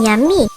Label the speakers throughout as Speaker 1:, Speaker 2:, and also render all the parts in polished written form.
Speaker 1: 얌미.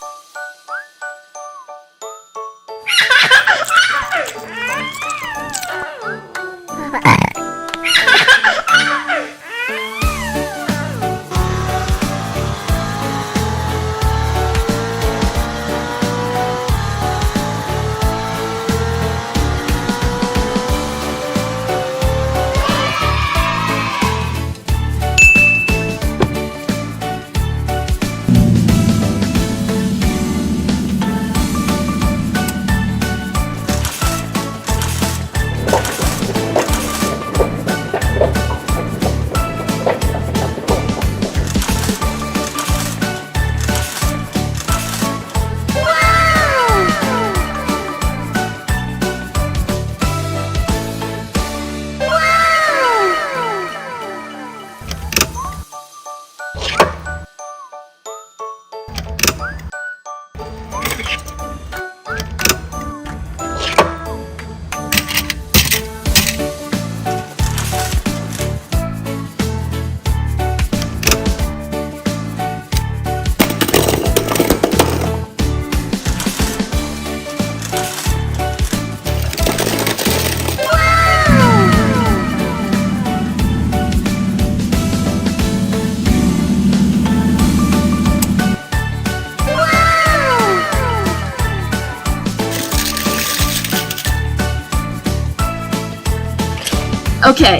Speaker 2: Okay.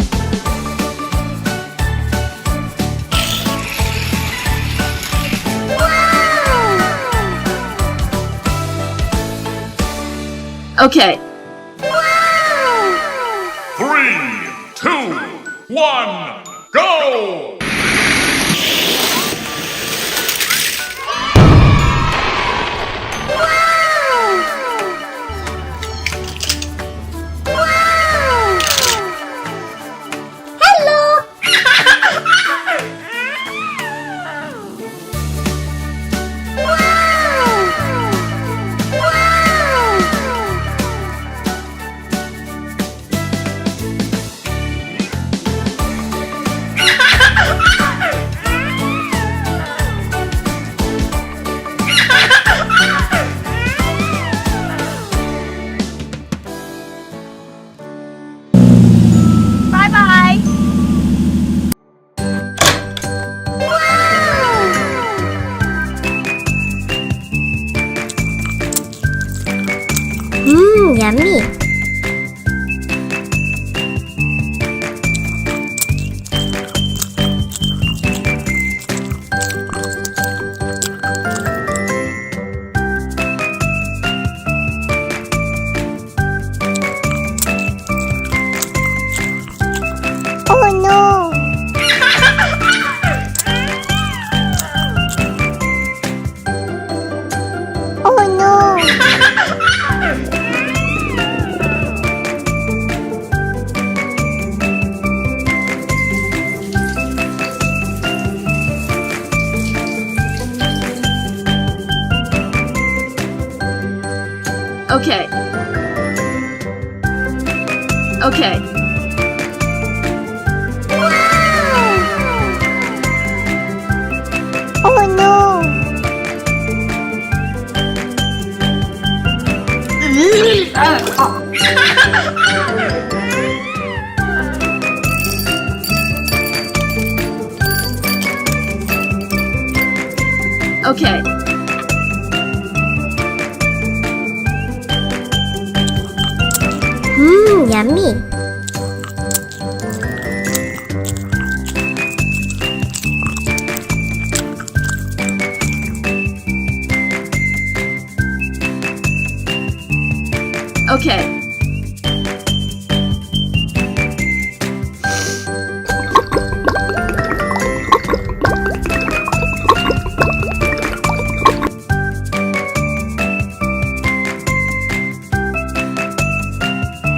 Speaker 2: Okay.
Speaker 3: 3, 2, 1, go!
Speaker 2: Bye-bye.
Speaker 1: 얌미. Oh no. Oh no.
Speaker 2: Okay. Okay.
Speaker 1: Oh no.
Speaker 2: Okay.
Speaker 1: 얌미.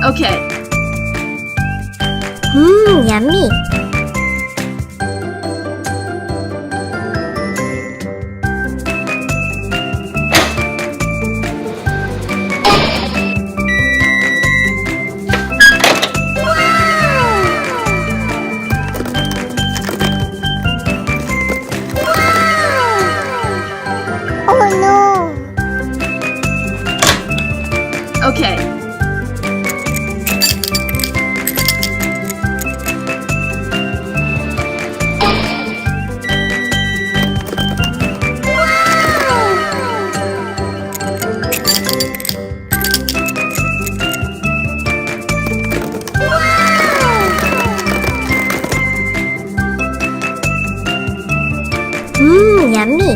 Speaker 2: Okay.
Speaker 1: Yummy. Oh no.
Speaker 2: Okay.
Speaker 1: Yummy.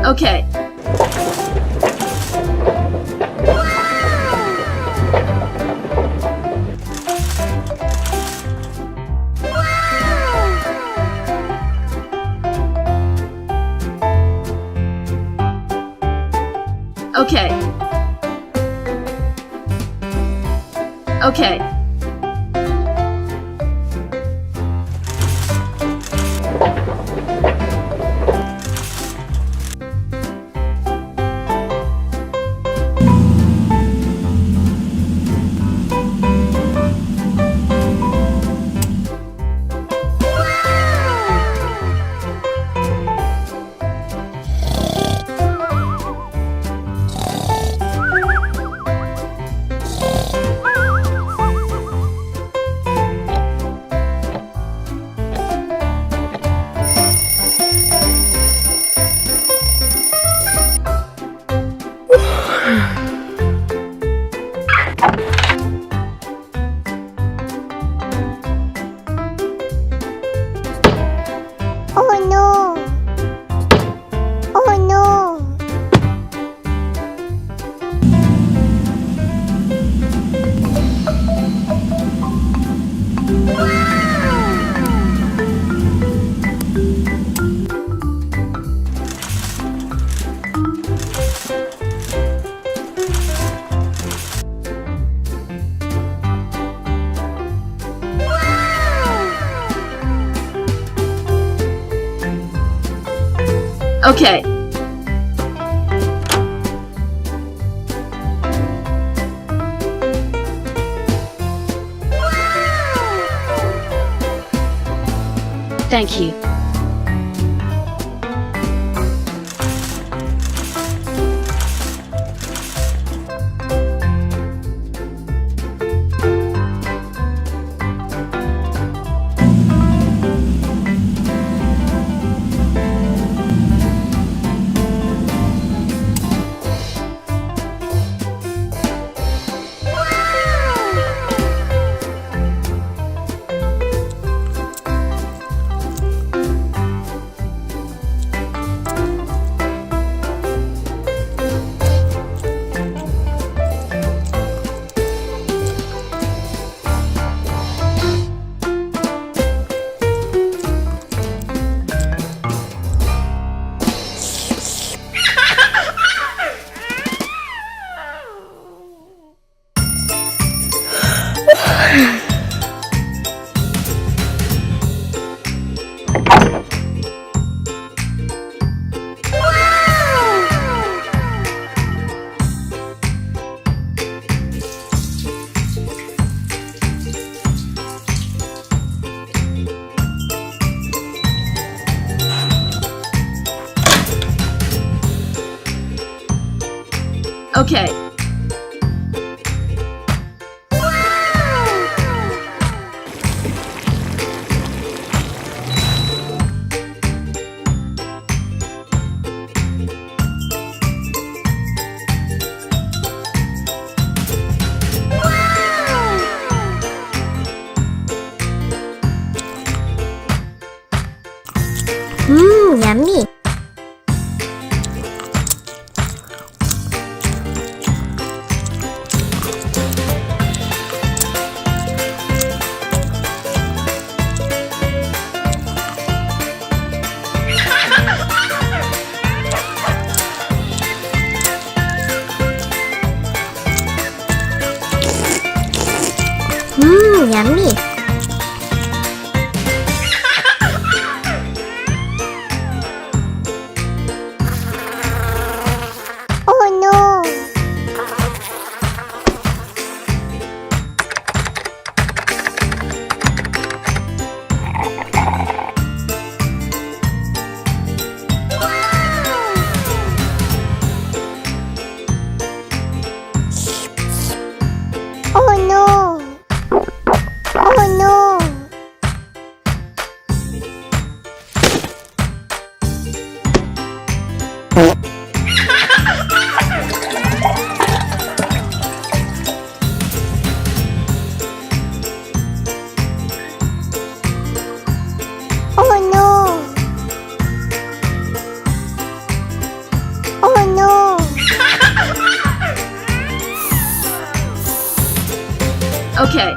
Speaker 2: Okay. Okay. Okay.
Speaker 1: Oh no. Oh no.
Speaker 2: Okay. Thank you. Okay.
Speaker 1: Yummy. yummy. Oh no. Oh no! Oh no! Oh no! Oh no!
Speaker 2: Okay.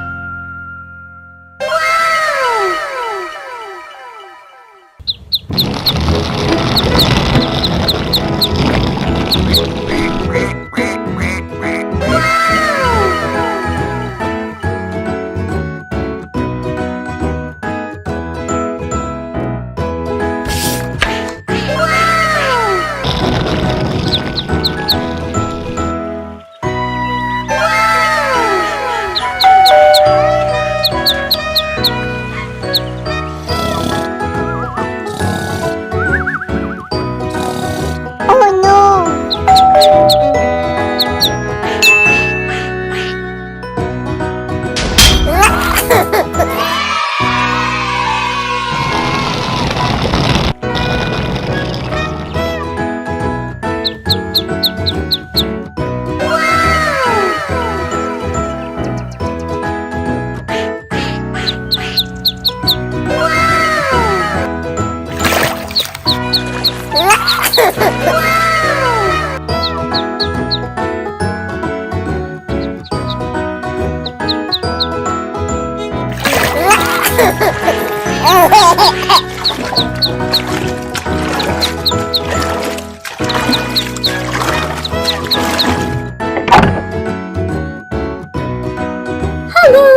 Speaker 1: Oh no! Hello!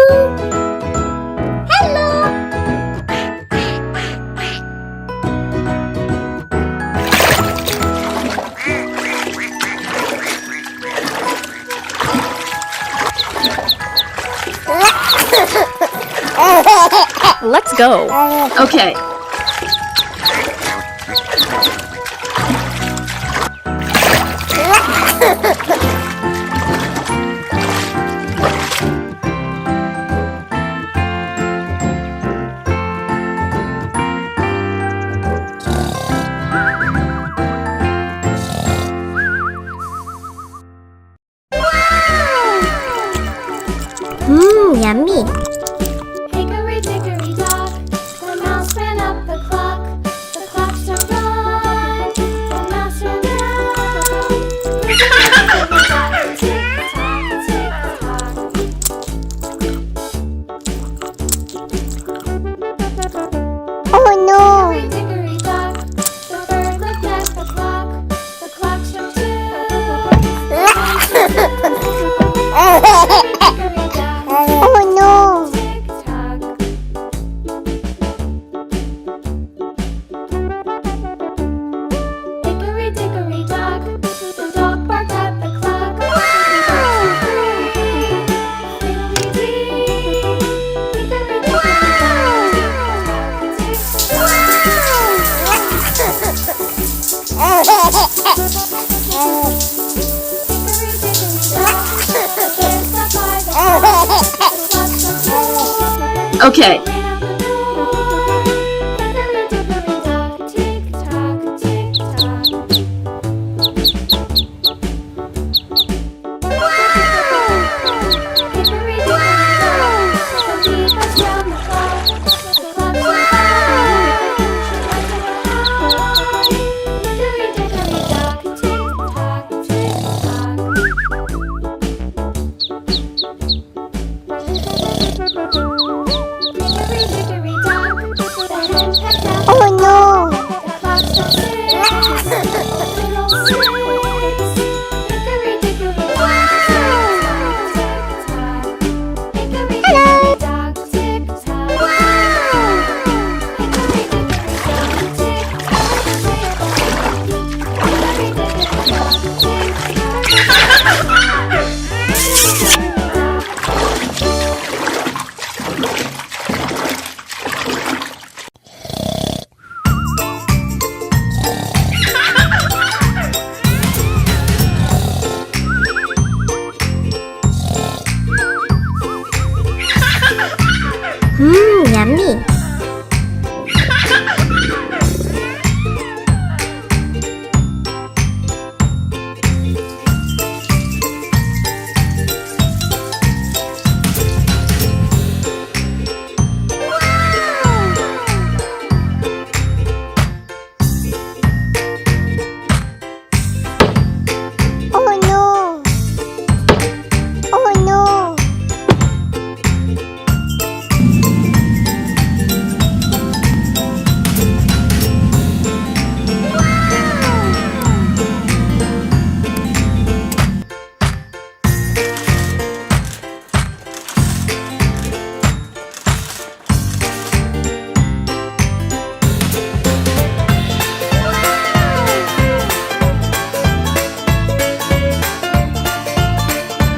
Speaker 1: Hello!
Speaker 2: Let's go. Okay.
Speaker 1: Yummy.
Speaker 4: Hickory dickory dock, the mouse ran up the clock. The clock struck one, the mouse ran down. Hickory dickory dock, tick tock, tick tock.
Speaker 1: Oh no!
Speaker 4: Hickory dickory dock, the bird looked at the clock. The clock struck two, the one struck two. Hickory dickory dock,
Speaker 1: Oh no!
Speaker 4: tick tock. Hickory dickory dock, the dog barked at the clock. The birds were free. Fiddly-dee. Hickory dickory dock, tick tock, tick tock. Hickory dickory dock, the bear sat by the clock. The clock struck four.
Speaker 2: Okay.
Speaker 4: Ran out the door. Hickory dickory dock, tick tock, tick tock. Hickory dickory dock, the bee buzzed round the clock. The clock struck five. She went to the high. Hickory dickory dock, tick tock, tick tock. Hickory
Speaker 1: yummy. Oh no! Oh no!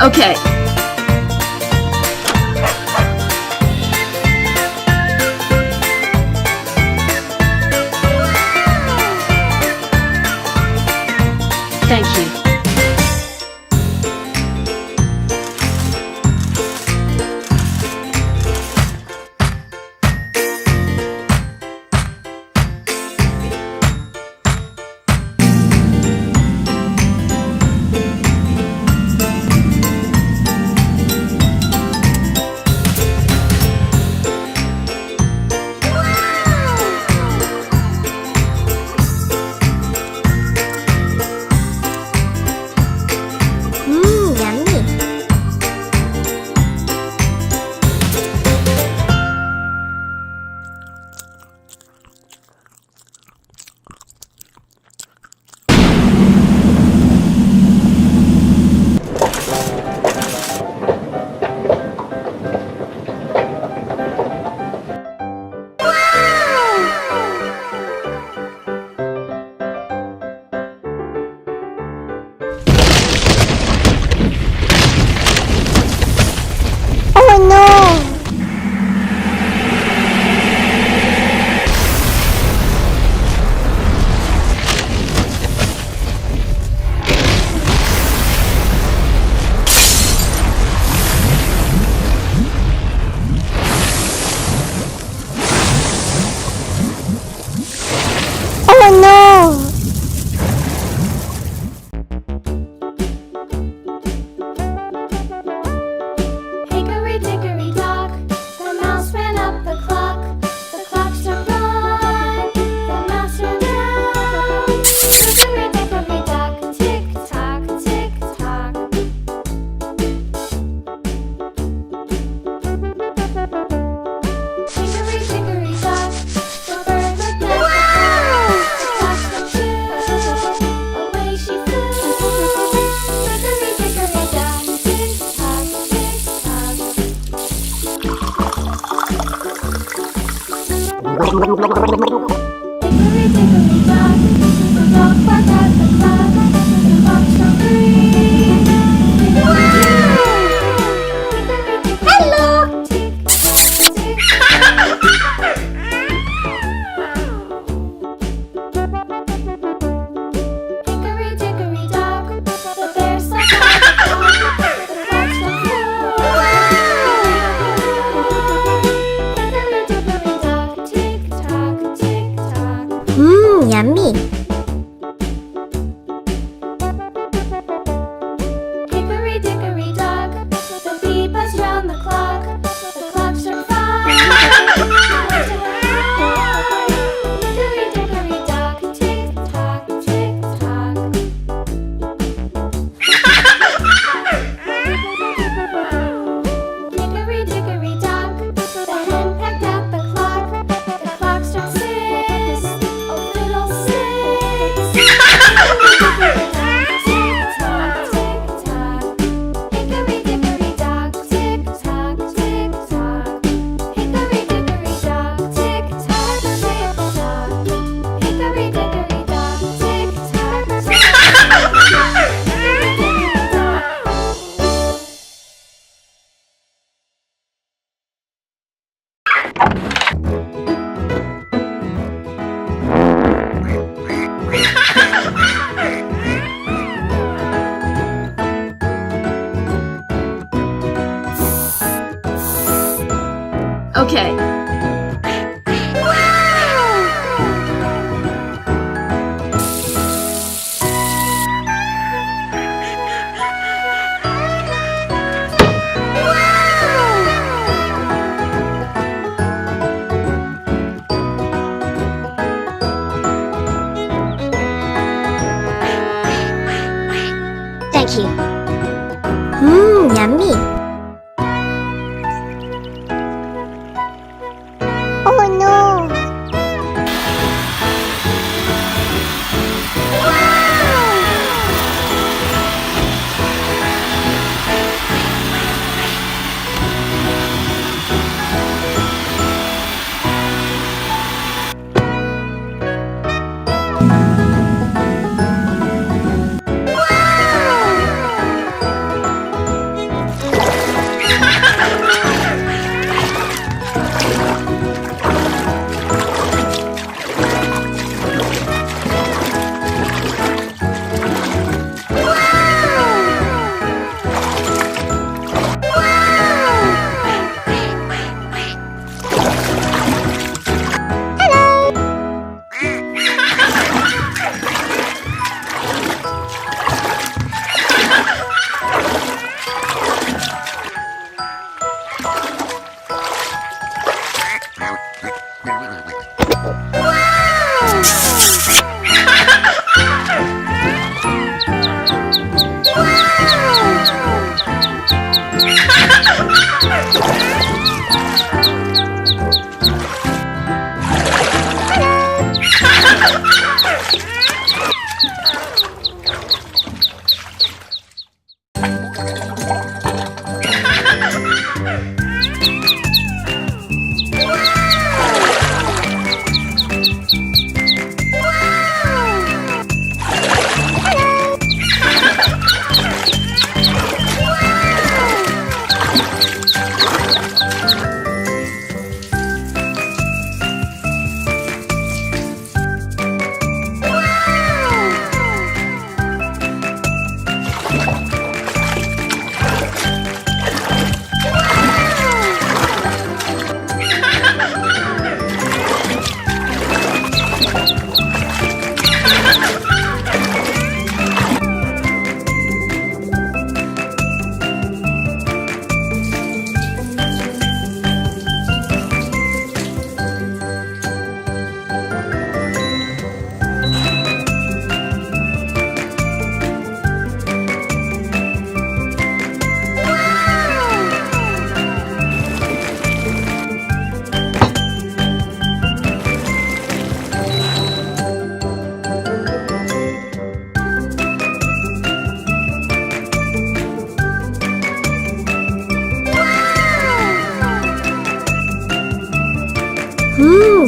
Speaker 2: Okay. Thank you.
Speaker 1: Yummy. Oh no! Oh no!
Speaker 4: Hickory dickory dock, the mouse ran up the clock. The clock struck one, the mouse ran down. Hickory dickory dock, tick tock, tick tock. Hickory dickory dock, the bird looked at the clock. The clock struck two, away she flew. Hickory dickory dock, tick tock, tick tock. Hickory dickory dock, the dog barked at the clock. The clock struck three. Hickory dickory hello. Tick tock, tick Hickory dickory dock, the bear slept on the clock. The clock struck four. Hickory dickory dock, tick tock, tick tock.
Speaker 1: Yummy.
Speaker 4: Hickory dickory dock, the bee buzzed round the clock. The clock struck five. Hickory dickory dock, tick tock, tick tock. Hickory dickory dock, the hen pecked at the clock. The clock struck six. Oh fiddle six. Hickory dickory dock, tick tock, tick tock. Hickory dickory dock, tick tock, tick tock. Hickory dickory dock, tick tock, tick tock. Hickory dickory dock, tick tock, tick
Speaker 2: Okay.
Speaker 1: Thank you. Yummy. Oh no.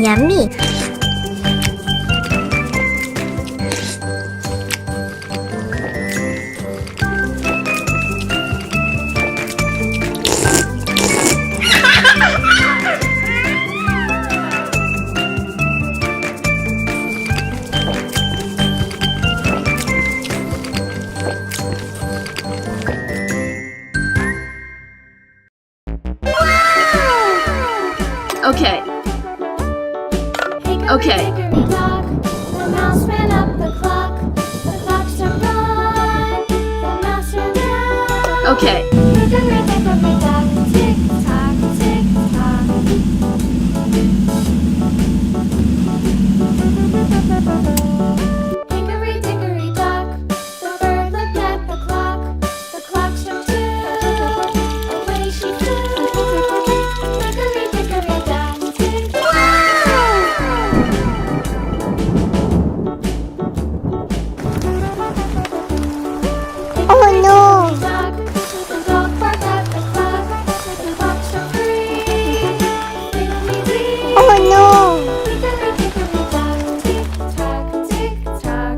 Speaker 1: Yummy.
Speaker 2: Okay. Okay.
Speaker 4: Hickory dock, the mouse ran up the clock. The clock struck one, the mouse ran out.
Speaker 2: Okay.
Speaker 4: Hickory dickory dock, tick tock, tick tock. Hickory dickory dock, the bird looked at the clock. The clock struck two, away she flew. Hickory dickory dock, tick tock.
Speaker 1: Oh no.
Speaker 4: Dock, the dog barked at the clock. The clock struck three. Wiggly-wee.
Speaker 1: Oh no.
Speaker 4: Hickory dickory dock, tick tock, tick tock.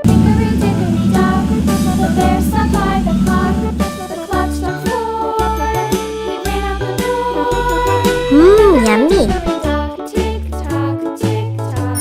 Speaker 4: Hickory dickory dock, the bear sat by the clock. The clock struck four. He ran out the door.
Speaker 1: Yummy.
Speaker 4: Hickory dock, tick tock, tick tock.